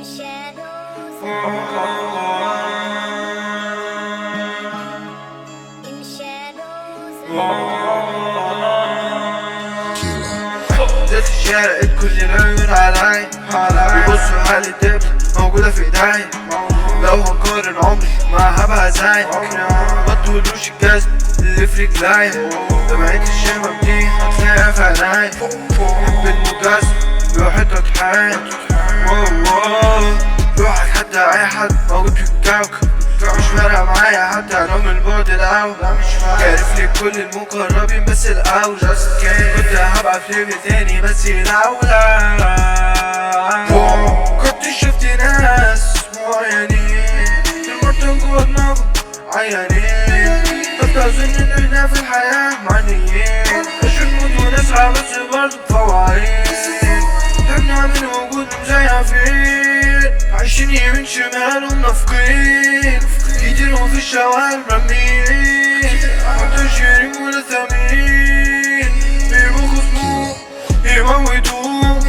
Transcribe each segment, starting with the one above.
نزلت الشارع الكل العيون علي بيبصوا حالي الدبل موجودة في ايدي. لو هنقارن عمري معها بقى زي مطولوش الجزم اللي في رجلي. دمعة الشمع دي هتلاقيها في عيني. حب المجازم روحتها تحين روحك حتى اي حد موجود في الكوكب. مش فارقة معايا حتى لو من البعد الأول. عارف لي كل المقربين بس الأول. كنت هبقى في ليفل تاني بس الأولى. كنت شفت ناس معينين المرتين جوا دماغهم عيانين. كنت أظن إن احنا في الحياة معنيين. اشوف ونسعى بس برضه فواعين. تعبنا من وجود مزيفين عايشين يمين شمال ومنافقين. كتير في الشوارع مرمين منتشرين ولا ثمين. بيبقوا خصموه يموتوه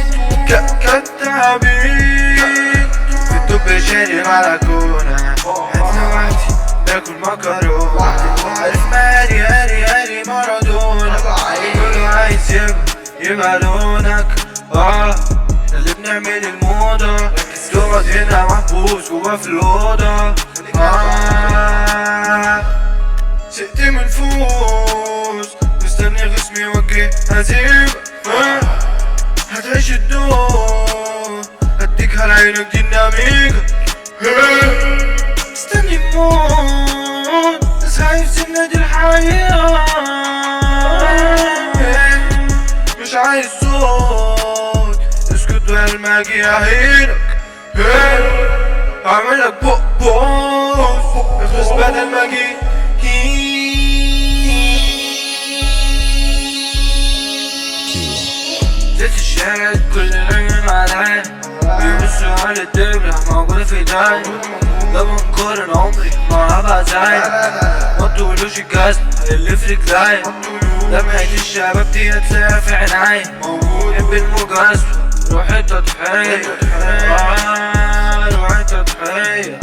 كالتعابين. في الطب شاري على كونة احنا وحدي باكل مكرونة. عارف مالي هاري مارادونا. كله عايز يبقى لونك اللي بنعمل الموضة. تقعد هنا محبوس جوا في الأوضة. سقت من فوز مستني خصمي يوجه هزيمة. هتعيش الدور هديك هالعينك ديناميكا. مستني موت بس خايف سنة دي الحقيقة. مش عايز صوت اسكت والماجي اهينك. اعملك بوس اخلص بدل ما اجي. نزلت الشارع كل العيون علي بيبصوا على الدبلة موجودة في ايدي. لو هنقارن عمري معها بقى زي مطولوش الجزم اللي في رجلي. دمعة الشباب دي هتلاقيها في عيني. حب المجازفة روحتها تحية روحتها تحية